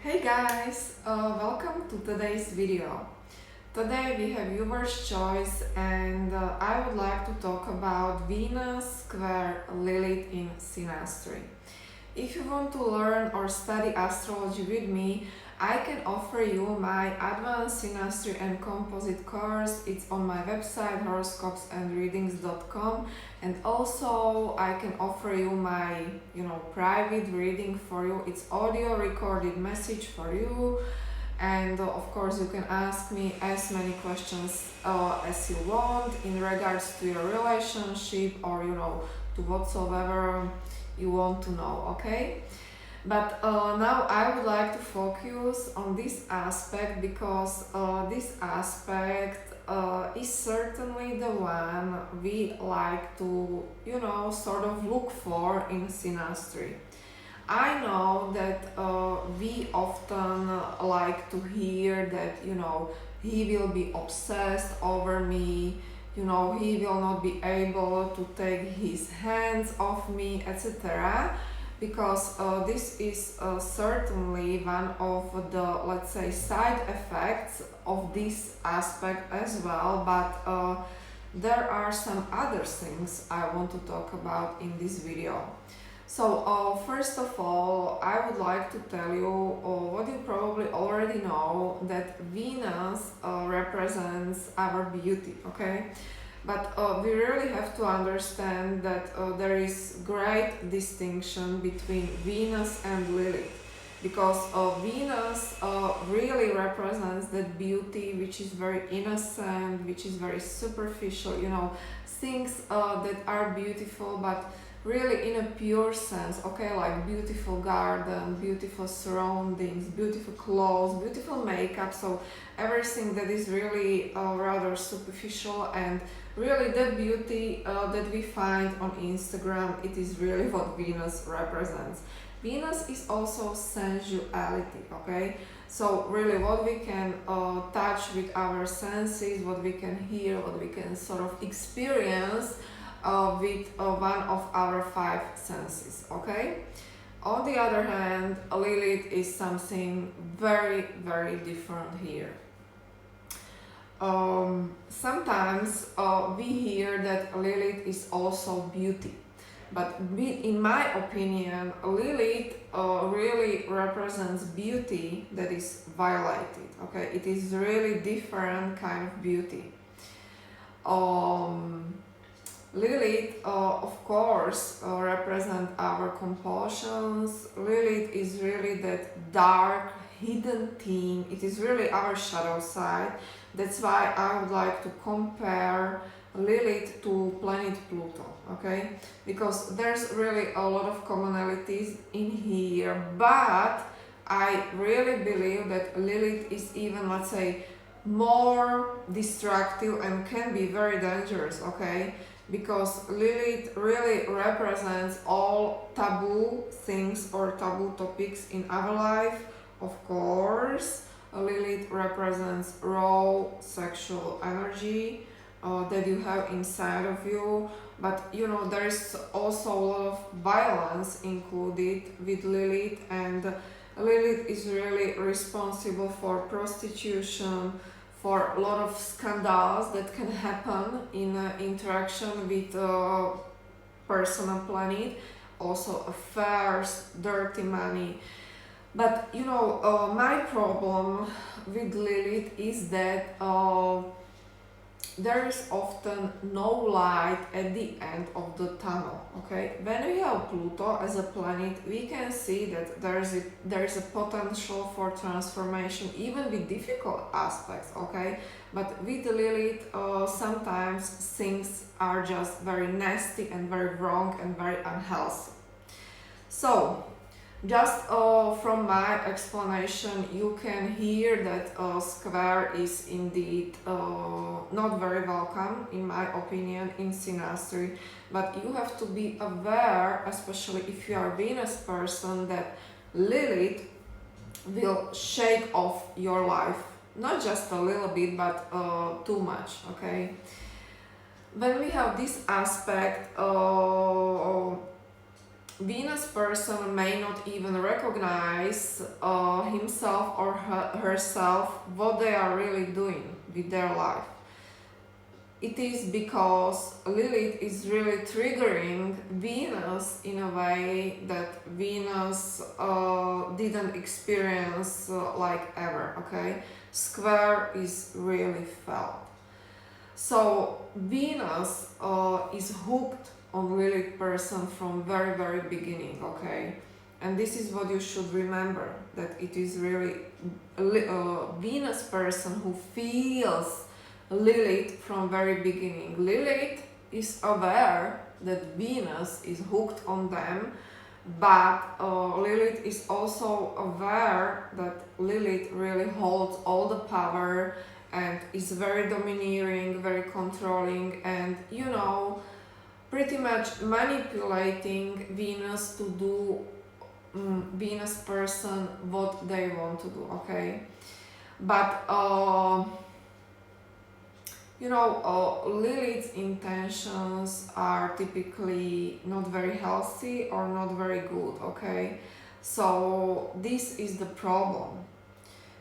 Hey guys, welcome to today's video. Today we have viewer's choice and I would like to talk about Venus square Lilith in Synastry. If you want to learn or study astrology with me, I can offer you my advanced synastry and composite course. It's on my website horoscopesandreadings.com, and also I can offer you my private reading for you. It's audio recorded message for you, and of course you can ask me as many questions as you want in regards to your relationship or to whatsoever you want to know, okay? But now I would like to focus on this aspect because this aspect is certainly the one we like to sort of look for in synastry. I know that we often like to hear that he will be obsessed over me, he will not be able to take his hands off me, etc. Because this is certainly one of the, let's say, side effects of this aspect as well, but there are some other things I want to talk about in this video. So first of all, I would like to tell you what you probably already know, that Venus represents our beauty, okay? But we really have to understand that there is great distinction between Venus and Lilith, because Venus really represents that beauty which is very innocent, which is very superficial, things that are beautiful but really in a pure sense, okay, like beautiful garden, beautiful surroundings, beautiful clothes, beautiful makeup, so everything that is really rather superficial, and really the beauty that we find on Instagram, it is really what Venus represents. Venus is also sensuality, okay? So really what we can touch with our senses, what we can hear, what we can sort of experience with one of our five senses, okay? On the other hand, Lilith is something very, very different here. Sometimes we hear that Lilith is also beauty, but in my opinion, Lilith really represents beauty that is violated, okay? It is really different kind of beauty. Lilith, of course, represent our compulsions. Lilith is really that dark, hidden theme. It is really our shadow side. That's why I would like to compare Lilith to planet Pluto, okay? Because there's really a lot of commonalities in here, but I really believe that Lilith is even, let's say, more destructive and can be very dangerous, okay? Because Lilith really represents all taboo things or taboo topics in our life. Of course, Lilith represents raw sexual energy that you have inside of you, but there is also a lot of violence included with Lilith, and Lilith is really responsible for prostitution, for a lot of scandals that can happen in interaction with personal planet, also affairs, dirty money. But my problem with Lilith is that there is often no light at the end of the tunnel, okay? When we have Pluto as a planet, we can see that there is a potential for transformation, even with difficult aspects, okay? But with Lilith, sometimes things are just very nasty and very wrong and very unhealthy. So, just from my explanation, you can hear that square is indeed not very welcome, in my opinion, in synastry. But you have to be aware, especially if you are a Venus person, that Lilith will shake off your life. Not just a little bit, but too much, okay? When we have this aspect, Venus person may not even recognize himself or herself what they are really doing with their life. It is because Lilith is really triggering Venus in a way that Venus didn't experience like ever, okay? Square is really felt. So Venus is hooked on Lilith person from very beginning, okay? And this is what you should remember, that it is really Venus person who feels Lilith from very beginning. Lilith is aware that Venus is hooked on them, but Lilith is also aware that Lilith really holds all the power and is very domineering, very controlling, and you know, pretty much manipulating Venus to do Venus person what they want to do, okay? But you know, Lilith's intentions are typically not very healthy or not very good, okay? So this is the problem.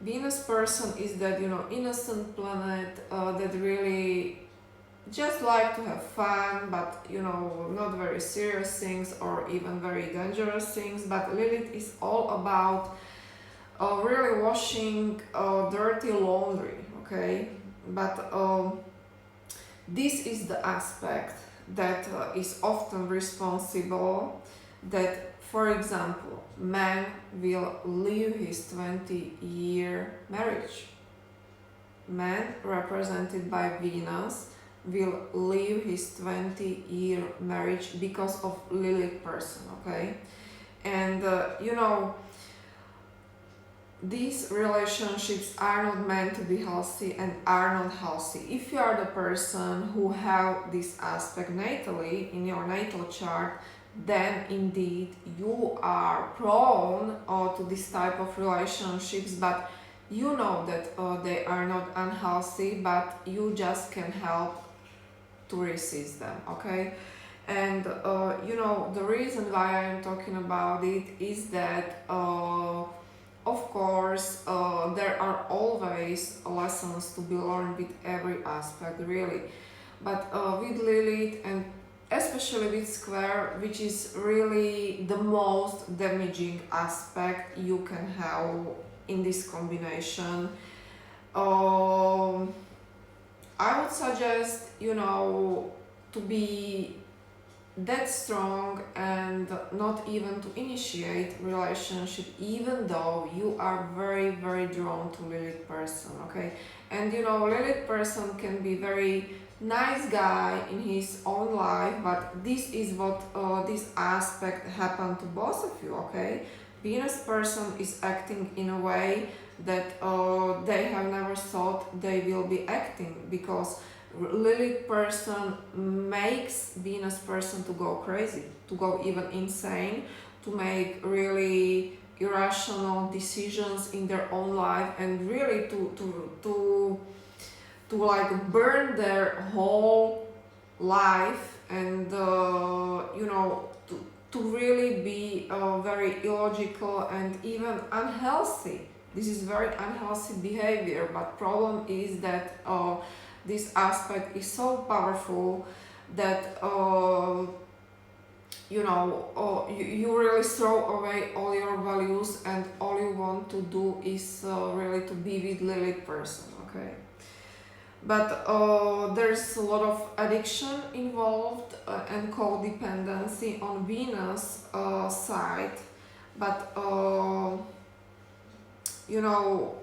Venus person is that, you know, innocent planet that really just like to have fun, but you know, not very serious things or even very dangerous things. But Lilith is all about really washing dirty laundry, okay? But this is the aspect that is often responsible that, for example, man will leave his 20-year marriage. Man, represented by Venus, will leave his 20-year marriage because of Lilith person, okay? And you know, these relationships are not meant to be healthy and are not healthy. If you are the person who have this aspect natally in your natal chart, then indeed you are prone to this type of relationships, but you know that they are not unhealthy, but you just can help to resist them, okay? And you know, the reason why I am talking about it is that of course there are always lessons to be learned with every aspect, really, but with Lilith and especially with square, which is really the most damaging aspect you can have in this combination, I would suggest, you know, to be that strong and not even to initiate relationship, even though you are very drawn to Lilith person, okay? And you know, Lilith person can be very nice guy in his own life, but this is what this aspect happened to both of you, okay? Venus person is acting in a way that they have never thought they will be acting, because Lilith person makes Venus person to go crazy, to go even insane, to make really irrational decisions in their own life, and really to like burn their whole life, and you know, to really be very illogical and even unhealthy. This is very unhealthy behavior, but problem is that this aspect is so powerful that you know, you really throw away all your values and all you want to do is really to be with Lilith person, okay? But there's a lot of addiction involved and codependency on Venus side, but you know,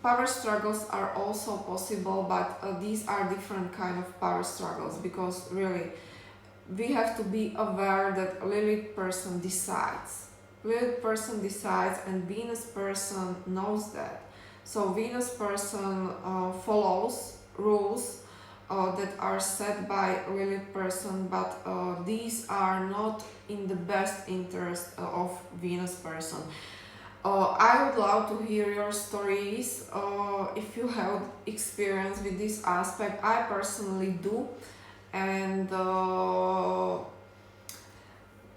power struggles are also possible, but these are different kind of power struggles, because really we have to be aware that Lilith person decides. Lilith person decides and Venus person knows that. So Venus person follows rules that are set by Lilith person, but these are not in the best interest of Venus person. I would love to hear your stories if you have experience with this aspect. I personally do, and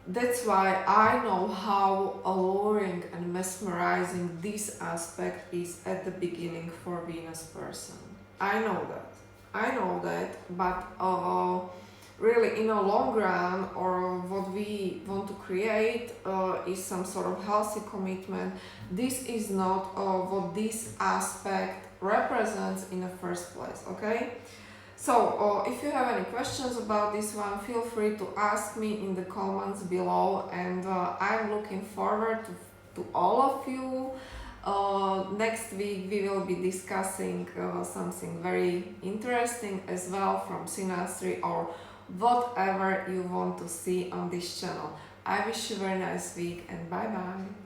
That's why I know how alluring and mesmerizing this aspect is at the beginning for Venus person. I know that. I know that, but really in a long run, or what we want to create is some sort of healthy commitment. This is not what this aspect represents in the first place, okay? So, if you have any questions about this one, feel free to ask me in the comments below, and I'm looking forward to all of you. Next week we will be discussing something very interesting as well from Synastry, or whatever you want to see on this channel. I wish you a very nice week, and bye bye.